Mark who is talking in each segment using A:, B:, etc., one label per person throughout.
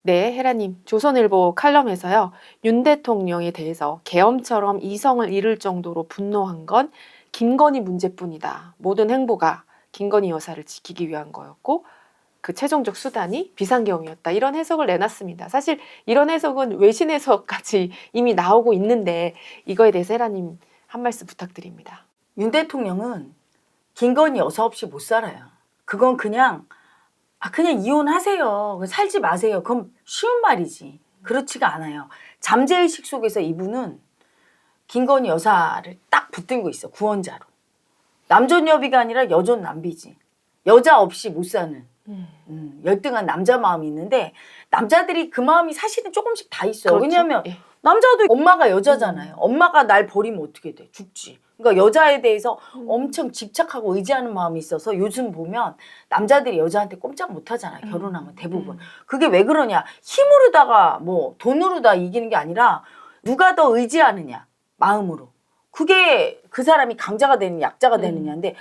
A: 네, 헤라님. 조선일보 칼럼에서요. 윤 대통령에 대해서 계엄처럼 이성을 잃을 정도로 분노한 건 김건희 문제뿐이다. 모든 행보가 김건희 여사를 지키기 위한 거였고 그 최종적 수단이 비상계엄이었다. 이런 해석을 내놨습니다. 사실 이런 해석은 외신 해석까지 이미 나오고 있는데 이거에 대해서 헤라님 한 말씀 부탁드립니다.
B: 윤 대통령은 김건희 여사 없이 못 살아요. 그건 그냥 이혼하세요. 살지 마세요. 그럼 쉬운 말이지. 그렇지가 않아요. 잠재의식 속에서 이분은 김건희 여사를 딱 붙들고 있어. 구원자로. 남존여비가 아니라 여존남비지. 여자 없이 못 사는 열등한 남자 마음이 있는데 남자들이 그 마음이 사실은 조금씩 다 있어요.
A: 그렇죠?
B: 왜냐하면
A: 예.
B: 남자도 엄마가 여자잖아요. 엄마가 날 버리면 어떻게 돼? 죽지. 그러니까 여자에 대해서 엄청 집착하고 의지하는 마음이 있어서 요즘 남자들이 여자한테 꼼짝 못 하잖아요. 결혼하면 대부분. 그게 왜 그러냐. 힘으로다가 뭐 돈으로 다 이기는 게 아니라 누가 더 의지하느냐. 마음으로. 그게 그 사람이 강자가 되는 약자가 되느냐인데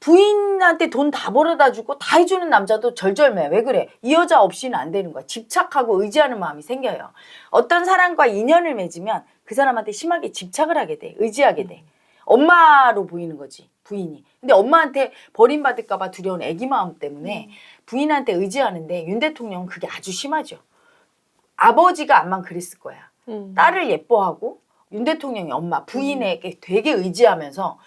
B: 부인한테 돈 다 벌어다 주고 다 해주는 남자도 절절매. 왜 그래? 이 여자 없이는 안 되는 거야. 집착하고 의지하는 마음이 생겨요. 어떤 사람과 인연을 맺으면 그 사람한테 심하게 집착을 하게 돼. 의지하게 돼. 엄마로 보이는 거지. 부인이. 근데 엄마한테 버림받을까 봐 두려운 애기 마음 때문에 부인한테 의지하는데 윤 대통령은 그게 아주 심하죠. 아버지가 암만 그랬을 거야. 딸을 예뻐하고 윤 대통령이 엄마, 부인에게 되게 의지하면서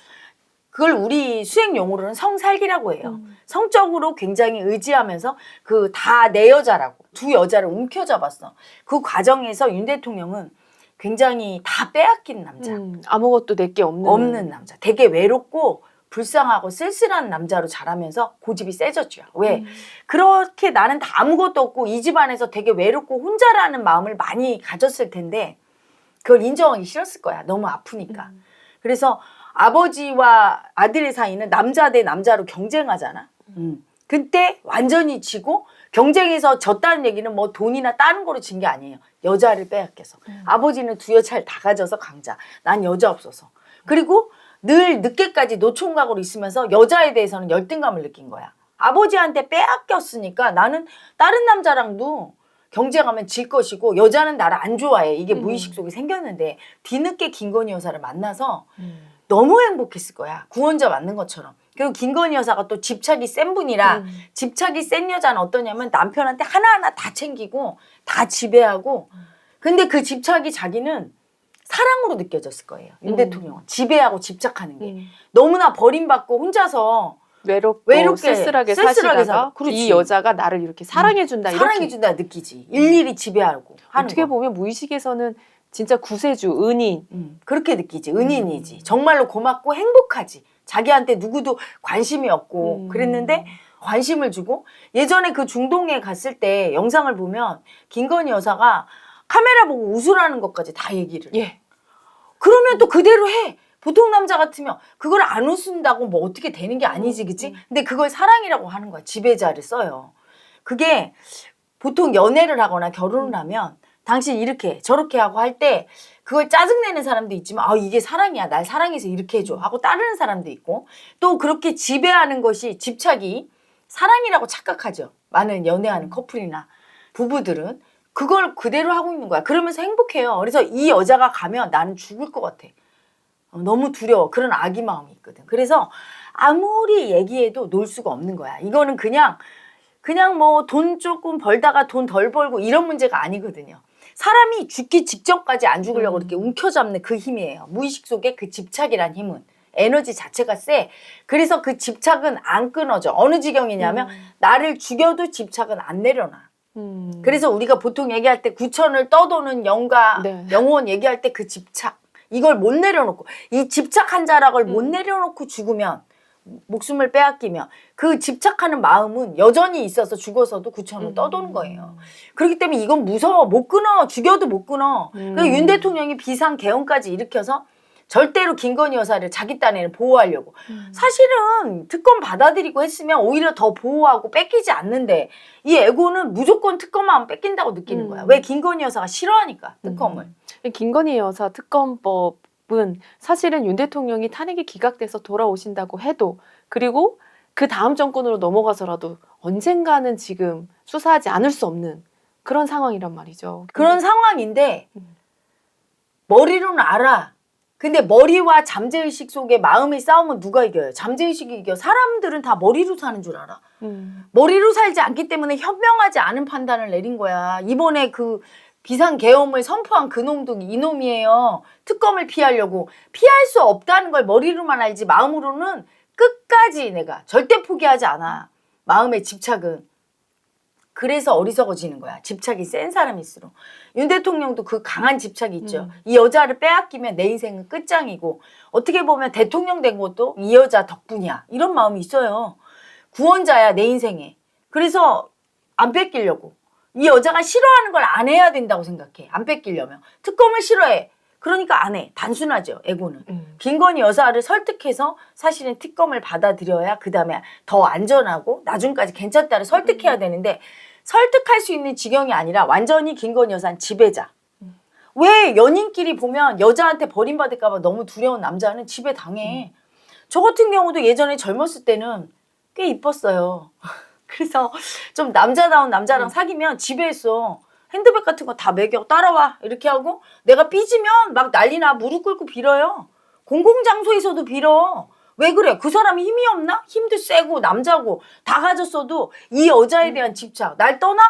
B: 그걸 우리 수행 용어로는 성살기라고 해요. 성적으로 굉장히 의지하면서 그 다 내 여자라고 두 여자를 움켜잡았어. 그 과정에서 윤 대통령은 굉장히 다 빼앗긴 남자.
A: 아무것도 내게 없는
B: 남자. 되게 외롭고 불쌍하고 쓸쓸한 남자로 자라면서 고집이 세졌죠. 왜? 그렇게 나는 다 아무것도 없고 이 집안에서 되게 외롭고 혼자라는 마음을 많이 가졌을 텐데 그걸 인정하기 싫었을 거야. 너무 아프니까. 그래서 아버지와 아들의 사이는 남자 대 남자로 경쟁하잖아. 그때 완전히 지고 경쟁에서 졌다는 얘기는 뭐 돈이나 다른 거로 진 게 아니에요. 여자를 빼앗겨서. 아버지는 두 여자를 다 가져서 강자. 난 여자 없어서. 그리고 늘 늦게까지 노총각으로 있으면서 여자에 대해서는 열등감을 느낀 거야. 아버지한테 빼앗겼으니까 나는 다른 남자랑도 경쟁하면 질 것이고 여자는 나를 안 좋아해. 이게 무의식 속에 생겼는데 뒤늦게 김건희 여사를 만나서 너무 행복했을 거야. 구원자 맞는 것처럼. 그리고 김건희 여사가 또 집착이 센 분이라 집착이 센 여자는 어떠냐면 남편한테 하나하나 다 챙기고 다 지배하고 근데 그 집착이 자기는 사랑으로 느껴졌을 거예요. 윤 대통령은. 지배하고 집착하는 게. 너무나 버림받고 혼자서
A: 외롭게 쓸쓸하게 사시다가
B: 그렇지.
A: 이 여자가 나를 이렇게 사랑해준다.
B: 사랑해준다 느끼지. 일일이 지배하고 하는
A: 어떻게
B: 거.
A: 보면 무의식에서는 진짜 구세주, 은인.
B: 그렇게 느끼지. 은인이지. 정말로 고맙고 행복하지. 자기한테 누구도 관심이 없고 그랬는데 관심을 주고 예전에 그 중동에 갔을 때 영상을 보면 김건희 여사가 카메라 보고 웃으라는 것까지 다 얘기를 해.
A: 예.
B: 그러면 또 그대로 해. 보통 남자 같으면 그걸 안 웃는다고 뭐 어떻게 되는 게 아니지, 그치? 근데 그걸 사랑이라고 하는 거야. 지배자를 써요. 그게 보통 연애를 하거나 결혼을 하면 당신 이렇게 저렇게 하고 할 때 그걸 짜증내는 사람도 있지만 아 이게 사랑이야. 날 사랑해서 이렇게 해줘 하고 따르는 사람도 있고 또 그렇게 지배하는 것이 집착이 사랑이라고 착각하죠. 많은 연애하는 커플이나 부부들은 그걸 그대로 하고 있는 거야. 그러면서 행복해요. 그래서 이 여자가 가면 나는 죽을 것 같아. 너무 두려워. 그런 아기 마음이 있거든. 그래서 아무리 얘기해도 놀 수가 없는 거야. 이거는 그냥 뭐 돈 조금 벌다가 돈 덜 벌고 이런 문제가 아니거든요. 사람이 죽기 직전까지 안 죽으려고 이렇게 움켜잡는 그 힘이에요. 무의식 속에 그 집착이란 힘은. 에너지 자체가 세. 그래서 그 집착은 안 끊어져. 어느 지경이냐면 나를 죽여도 집착은 안 내려놔. 그래서 우리가 보통 얘기할 때 구천을 떠도는 영가,
A: 네.
B: 영혼 얘기할 때 그 집착. 이걸 못 내려놓고 이 집착한 자락을 못 내려놓고 죽으면 목숨을 빼앗기면 그 집착하는 마음은 여전히 있어서 죽어서도 구천을 떠도는 거예요. 그렇기 때문에 이건 무서워. 못 끊어. 죽여도 못 끊어. 그래서 윤 대통령이 비상계엄까지 일으켜서 절대로 김건희 여사를 자기 딴에는 보호하려고. 사실은 특검 받아들이고 했으면 오히려 더 보호하고 뺏기지 않는데 이 애고는 무조건 특검만 뺏긴다고 느끼는 거야. 왜? 김건희 여사가 싫어하니까 특검을.
A: 김건희 여사 특검법은 사실은 윤 대통령이 탄핵이 기각돼서 돌아오신다고 해도 그리고 그 다음 정권으로 넘어가서라도 언젠가는 지금 수사하지 않을 수 없는 그런 상황이란 말이죠.
B: 그런 상황인데
A: 음.
B: 머리로는 알아. 근데 머리와 잠재의식 속에 마음의 싸움은 누가 이겨요? 잠재의식이 이겨. 사람들은 다 머리로 사는 줄 알아. 머리로 살지 않기 때문에 현명하지 않은 판단을 내린 거야. 이번에 그 비상계엄을 선포한 그놈도 이놈이에요. 특검을 피하려고. 피할 수 없다는 걸 머리로만 알지 마음으로는 끝까지 내가 절대 포기하지 않아. 마음의 집착은. 그래서 어리석어지는 거야. 집착이 센 사람일수록. 윤 대통령도 그 강한 집착이 있죠. 이 여자를 빼앗기면 내 인생은 끝장이고 어떻게 보면 대통령 된 것도 이 여자 덕분이야. 이런 마음이 있어요. 구원자야 내 인생에. 그래서 안 뺏기려고. 이 여자가 싫어하는 걸 안 해야 된다고 생각해. 안 뺏기려면. 특검을 싫어해. 그러니까 안 해. 단순하죠. 에고는. 김건희 여사를 설득해서 사실은 특검을 받아들여야 그 다음에 더 안전하고 나중까지 괜찮다를 설득해야 되는데 설득할 수 있는 지경이 아니라 완전히 김건희 여사는 지배자. 왜 연인끼리 보면 여자한테 버림받을까 봐 너무 두려운 남자는 지배 당해. 저 같은 경우도 예전에 젊었을 때는 꽤 이뻤어요. 그래서 좀 남자다운 남자랑 사귀면 지배했어. 핸드백 같은 거 다 매겨. 따라와. 이렇게 하고 내가 삐지면 막 난리나. 무릎 꿇고 빌어요. 공공장소에서도 빌어. 왜 그래? 그 사람이 힘이 없나? 힘도 세고 남자고 다 가졌어도 이 여자에 대한 집착. 날 떠나?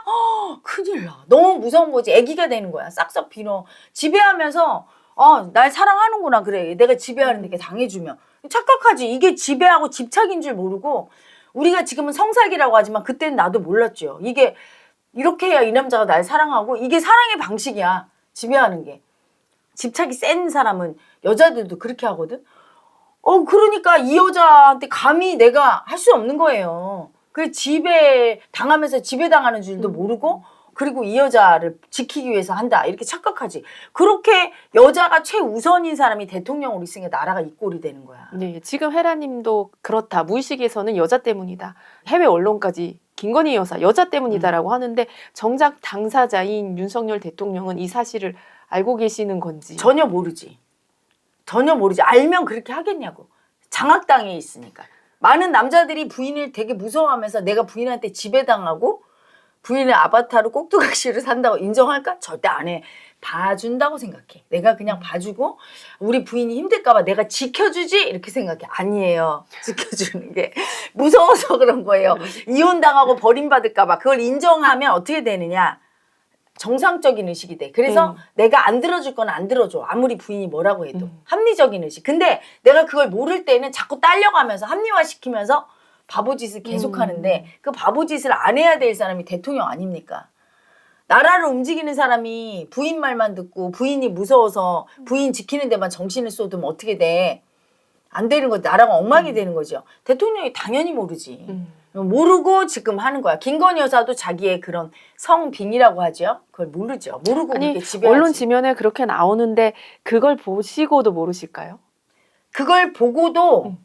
B: 큰일 나. 너무 무서운 거지. 애기가 되는 거야. 싹싹 빌어. 지배하면서 날 사랑하는구나. 그래. 내가 지배하는데 이렇게 당해주면. 착각하지. 이게 지배하고 집착인 줄 모르고 우리가 지금은 성사기라고 하지만 그때는 나도 몰랐죠. 이게 이렇게 해야 이 남자가 날 사랑하고 이게 사랑의 방식이야. 지배하는 게. 집착이 센 사람은 여자들도 그렇게 하거든. 그러니까 이 여자한테 감히 내가 할 수 없는 거예요. 그 지배 당하면서 지배당하는 줄도 모르고 그리고 이 여자를 지키기 위해서 한다. 이렇게 착각하지. 그렇게 여자가 최우선인 사람이 대통령으로 있으니까 나라가 이 꼴이 되는 거야.
A: 네, 지금 헤라님도 그렇다. 무의식에서는 여자 때문이다. 해외 언론까지 김건희 여사 여자 때문이다라고 하는데 정작 당사자인 윤석열 대통령은 이 사실을 알고 계시는 건지.
B: 전혀 모르지. 전혀 모르지. 알면 그렇게 하겠냐고. 장악당해 있으니까. 많은 남자들이 부인을 되게 무서워하면서 내가 부인한테 지배당하고 부인의 아바타로 꼭두각시를 산다고 인정할까? 절대 안 해. 봐준다고 생각해. 내가 그냥 봐주고 우리 부인이 힘들까 봐 내가 지켜주지? 이렇게 생각해. 아니에요. 지켜주는 게 무서워서 그런 거예요. 이혼당하고 버림받을까 봐. 그걸 인정하면 어떻게 되느냐. 정상적인 의식이 돼. 그래서 내가 안 들어줄 건 안 들어줘. 아무리 부인이 뭐라고 해도. 합리적인 의식. 근데 내가 그걸 모를 때는 자꾸 딸려가면서 합리화시키면서 바보짓을 계속 하는데 그 바보짓을 안 해야 될 사람이 대통령 아닙니까? 나라를 움직이는 사람이 부인 말만 듣고 부인이 무서워서 부인 지키는 데만 정신을 쏟으면 어떻게 돼? 안 되는 거지. 나라가 엉망이 되는 거죠. 대통령이 당연히 모르지. 모르고 지금 하는 거야. 김건희 여사도 자기의 그런 성빙이라고 하죠. 그걸 모르죠. 모르고
A: 아니,
B: 그렇게 지배하지.
A: 언론 지면에 그렇게 나오는데 그걸 보시고도 모르실까요?
B: 그걸 보고도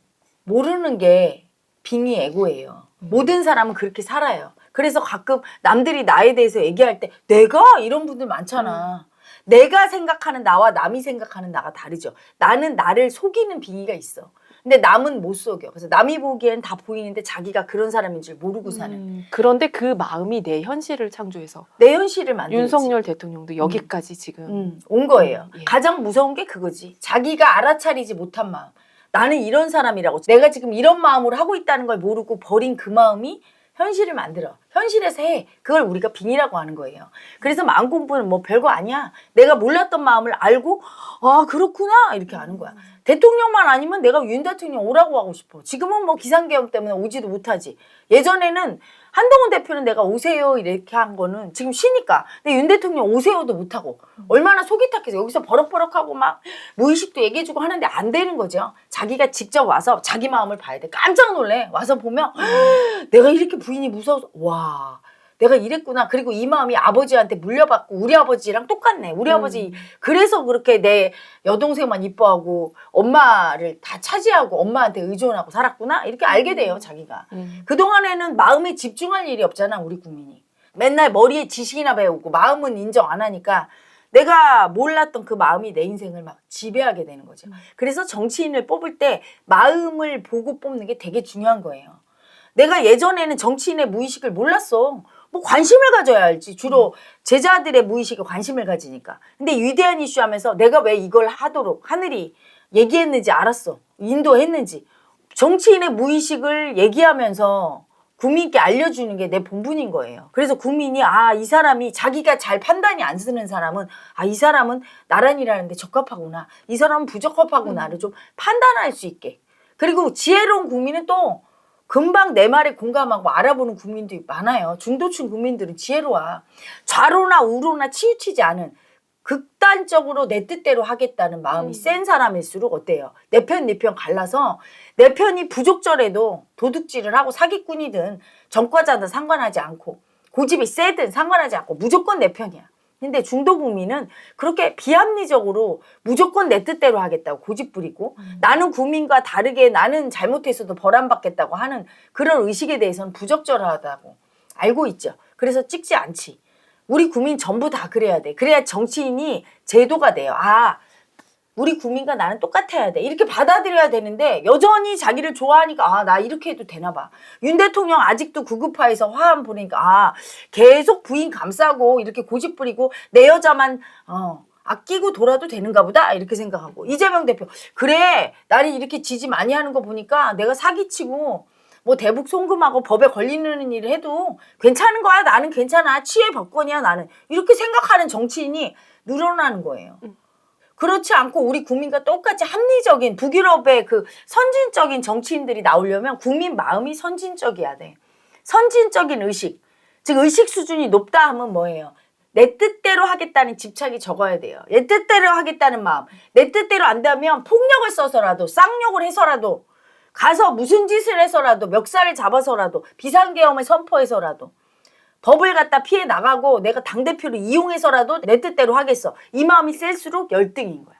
B: 모르는 게 빙의 에고예요. 모든 사람은 그렇게 살아요. 그래서 가끔 남들이 나에 대해서 얘기할 때 내가? 이런 분들 많잖아. 내가 생각하는 나와 남이 생각하는 나가 다르죠. 나는 나를 속이는 빙의가 있어. 근데 남은 못 속여. 그래서 남이 보기엔 다 보이는데 자기가 그런 사람인 줄 모르고 사는.
A: 그런데 그 마음이 내 현실을 창조해서
B: 내 현실을 만들지.
A: 윤석열 대통령도 여기까지 지금
B: 온 거예요.
A: 예.
B: 가장 무서운 게 그거지. 자기가 알아차리지 못한 마음. 나는 이런 사람이라고. 내가 지금 이런 마음으로 하고 있다는 걸 모르고 버린 그 마음이 현실을 만들어. 현실에서 해. 그걸 우리가 빙이라고 하는 거예요. 그래서 마음 공부는 뭐 별거 아니야. 내가 몰랐던 마음을 알고 그렇구나 이렇게 아는 거야. 대통령만 아니면 내가 윤 대통령 오라고 하고 싶어. 지금은 뭐 기상계엄 때문에 오지도 못하지. 예전에는 한동훈 대표는 내가 오세요 이렇게 한 거는 지금 쉬니까. 근데 윤 대통령 오세요도 못하고 얼마나 속이 탁해서 여기서 버럭버럭하고 막 무의식도 얘기해주고 하는데 안 되는 거죠. 자기가 직접 와서 자기 마음을 봐야 돼. 깜짝 놀래. 와서 보면 내가 이렇게 부인이 무서워서 와 내가 이랬구나. 그리고 이 마음이 아버지한테 물려받고 우리 아버지랑 똑같네. 우리 아버지 그래서 그렇게 내 여동생만 이뻐하고 엄마를 다 차지하고 엄마한테 의존하고 살았구나. 이렇게 알게 돼요. 자기가. 그동안에는 마음에 집중할 일이 없잖아. 우리 국민이. 맨날 머리에 지식이나 배우고 마음은 인정 안 하니까 내가 몰랐던 그 마음이 내 인생을 막 지배하게 되는 거죠. 그래서 정치인을 뽑을 때 마음을 보고 뽑는 게 되게 중요한 거예요. 내가 예전에는 정치인의 무의식을 몰랐어. 뭐 관심을 가져야 알지. 주로 제자들의 무의식에 관심을 가지니까. 근데 위대한 이슈 하면서 내가 왜 이걸 하도록 하늘이 얘기했는지 알았어. 인도했는지. 정치인의 무의식을 얘기하면서 국민께 알려주는 게 내 본분인 거예요. 그래서 국민이 이 사람이 자기가 잘 판단이 안 쓰는 사람은 이 사람은 나란히라는데 적합하구나. 이 사람은 부적합하구나를 좀 판단할 수 있게. 그리고 지혜로운 국민은 또 금방 내 말에 공감하고 알아보는 국민들이 많아요. 중도층 국민들은 지혜로워. 좌로나 우로나 치우치지 않은 극단적으로 내 뜻대로 하겠다는 마음이 센 사람일수록 어때요? 내 편, 네 편 갈라서 내 편이 부적절해도 도둑질을 하고 사기꾼이든 전과자든 상관하지 않고 고집이 세든 상관하지 않고 무조건 내 편이야. 근데 중도 국민은 그렇게 비합리적으로 무조건 내 뜻대로 하겠다고 고집 부리고 나는 국민과 다르게 나는 잘못했어도 벌 안 받겠다고 하는 그런 의식에 대해서는 부적절하다고 알고 있죠. 그래서 찍지 않지. 우리 국민 전부 다 그래야 돼. 그래야 정치인이 제도가 돼요. 우리 국민과 나는 똑같아야 돼. 이렇게 받아들여야 되는데 여전히 자기를 좋아하니까 나 이렇게 해도 되나 봐. 윤 대통령 아직도 구급화해서 화환 보니까 계속 부인 감싸고 이렇게 고집 부리고 내 여자만 아끼고 돌아도 되는가 보다 이렇게 생각하고 이재명 대표 그래 나를 이렇게 지지 많이 하는 거 보니까 내가 사기치고 뭐 대북 송금하고 법에 걸리는 일을 해도 괜찮은 거야. 나는 괜찮아. 치외 법권이야 나는. 이렇게 생각하는 정치인이 늘어나는 거예요. 그렇지 않고 우리 국민과 똑같이 합리적인 북유럽의 그 선진적인 정치인들이 나오려면 국민 마음이 선진적이어야 돼. 선진적인 의식. 즉 의식 수준이 높다 하면 뭐예요? 내 뜻대로 하겠다는 집착이 적어야 돼요. 내 뜻대로 하겠다는 마음. 내 뜻대로 안 되면 폭력을 써서라도 쌍욕을 해서라도 가서 무슨 짓을 해서라도 멱살을 잡아서라도 비상계엄을 선포해서라도 법을 갖다 피해 나가고 내가 당대표를 이용해서라도 내 뜻대로 하겠어. 이 마음이 셀수록 열등인 거야.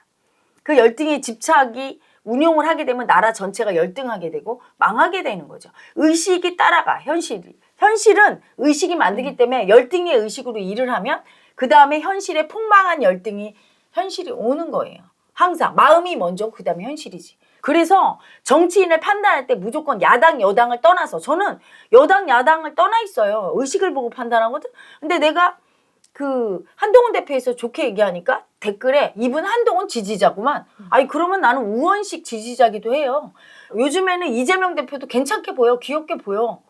B: 그 열등의 집착이 운용을 하게 되면 나라 전체가 열등하게 되고 망하게 되는 거죠. 의식이 따라가 현실이. 현실은 의식이 만들기 때문에 열등의 의식으로 일을 하면 그 다음에 현실에 폭망한 열등이 현실이 오는 거예요. 항상 마음이 먼저 그 다음에 현실이지. 그래서 정치인을 판단할 때 무조건 야당 여당을 떠나서 저는 여당 야당을 떠나 있어요. 의식을 보고 판단하거든. 근데 내가 그 한동훈 대표에서 좋게 얘기하니까 댓글에 이분 한동훈 지지자구만. 그러면 나는 우원식 지지자기도 해요. 요즘에는 이재명 대표도 괜찮게 보여. 귀엽게 보여.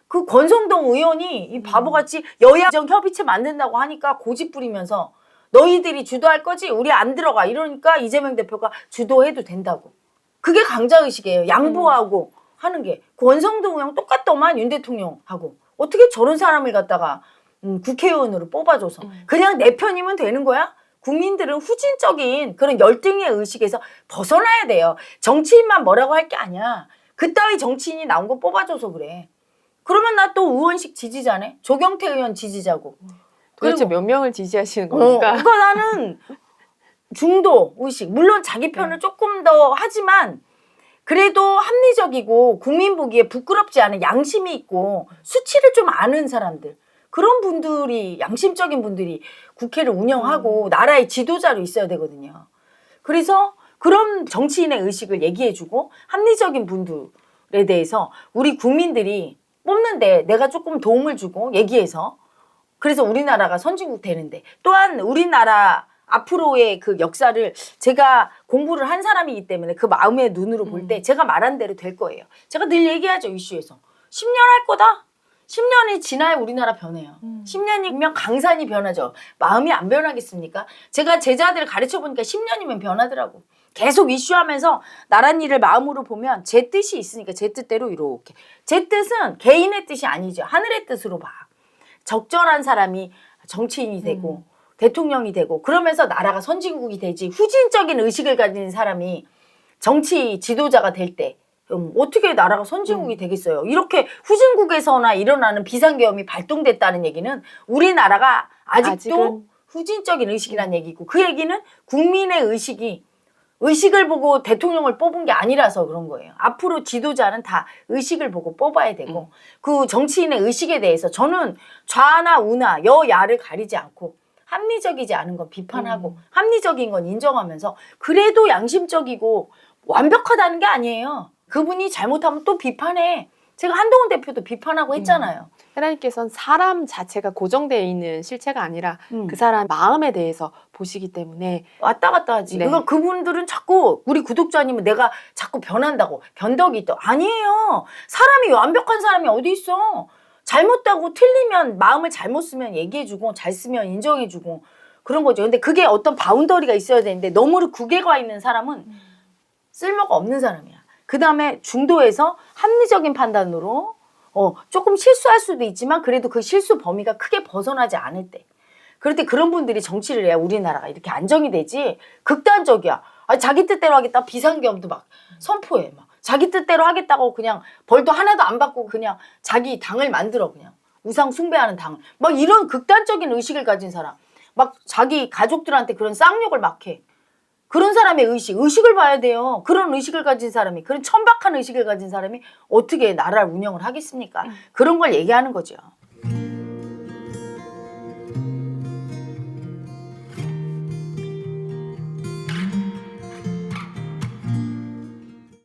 B: 그 권성동 의원이 이 바보같이 여야정 협의체 만든다고 하니까 고집 부리면서 너희들이 주도할 거지? 우리 안 들어가. 이러니까 이재명 대표가 주도해도 된다고. 그게 강자의식이에요. 양보하고 하는 게. 권성동 의원 똑같더만 윤 대통령하고. 어떻게 저런 사람을 갖다가 국회의원으로 뽑아줘서. 그냥 내 편이면 되는 거야? 국민들은 후진적인 그런 열등의 의식에서 벗어나야 돼요. 정치인만 뭐라고 할 게 아니야. 그따위 정치인이 나온 거 뽑아줘서 그래. 그러면 나 또 우원식 지지자네. 조경태 의원 지지자고.
A: 도대체 몇 명을 지지하시는 겁니까?
B: 그러니까 나는 중도 의식. 물론 자기 편을 조금 더 하지만 그래도 합리적이고 국민 보기에 부끄럽지 않은 양심이 있고 수치를 좀 아는 사람들. 그런 분들이 양심적인 분들이 국회를 운영하고 나라의 지도자로 있어야 되거든요. 그래서 그런 정치인의 의식을 얘기해주고 합리적인 분들에 대해서 우리 국민들이 뽑는데 내가 조금 도움을 주고 얘기해서 그래서 우리나라가 선진국 되는데 또한 우리나라 앞으로의 그 역사를 제가 공부를 한 사람이기 때문에 그 마음의 눈으로 볼 때 제가 말한 대로 될 거예요. 제가 늘 얘기하죠. 이슈에서. 10년 할 거다. 10년이 지나야 우리나라 변해요. 10년이면 강산이 변하죠. 마음이 안 변하겠습니까? 제가 제자들을 가르쳐보니까 10년이면 변하더라고. 계속 이슈하면서 나란 일을 마음으로 보면 제 뜻이 있으니까 제 뜻대로 이렇게. 제 뜻은 개인의 뜻이 아니죠. 하늘의 뜻으로 봐. 적절한 사람이 정치인이 되고 대통령이 되고 그러면서 나라가 선진국이 되지. 후진적인 의식을 가진 사람이 정치 지도자가 될 때 어떻게 나라가 선진국이 되겠어요. 이렇게 후진국에서나 일어나는 비상계엄이 발동됐다는 얘기는 우리나라가 아직도 후진적인 의식이라는 얘기고 그 얘기는 국민의 의식을 보고 대통령을 뽑은 게 아니라서 그런 거예요. 앞으로 지도자는 다 의식을 보고 뽑아야 되고 그 정치인의 의식에 대해서 저는 좌나 우나 여야를 가리지 않고 합리적이지 않은 건 비판하고 합리적인 건 인정하면서 그래도 양심적이고 완벽하다는 게 아니에요. 그분이 잘못하면 또 비판해. 제가 한동훈 대표도 비판하고 했잖아요.
A: 하나님께서는 사람 자체가 고정되어 있는 실체가 아니라
B: 음.
A: 그 사람 마음에 대해서 보시기 때문에
B: 왔다 갔다 하지.
A: 네.
B: 그러니까 그분들은 자꾸 우리 구독자님은 내가 자꾸 변한다고 변덕이 있다. 아니에요. 사람이 완벽한 사람이 어디 있어. 잘못하고 틀리면 마음을 잘못 쓰면 얘기해주고 잘 쓰면 인정해주고 그런 거죠. 근데 그게 어떤 바운더리가 있어야 되는데 너무 국에 가 있는 사람은 쓸모가 없는 사람이야. 그 다음에 중도에서 합리적인 판단으로 조금 실수할 수도 있지만 그래도 그 실수 범위가 크게 벗어나지 않을 때. 그럴 때 그런 분들이 정치를 해야 우리나라가 이렇게 안정이 되지. 극단적이야. 아니, 자기 뜻대로 하겠다. 비상계엄도 막 선포해. 막 자기 뜻대로 하겠다고 그냥 벌도 하나도 안 받고 그냥 자기 당을 만들어 그냥. 우상 숭배하는 당을. 막 이런 극단적인 의식을 가진 사람. 막 자기 가족들한테 그런 쌍욕을 막 해. 그런 사람의 의식을 봐야 돼요. 그런 의식을 가진 사람이, 그런 천박한 의식을 가진 사람이 어떻게 나라를 운영을 하겠습니까? 그런 걸 얘기하는 거죠.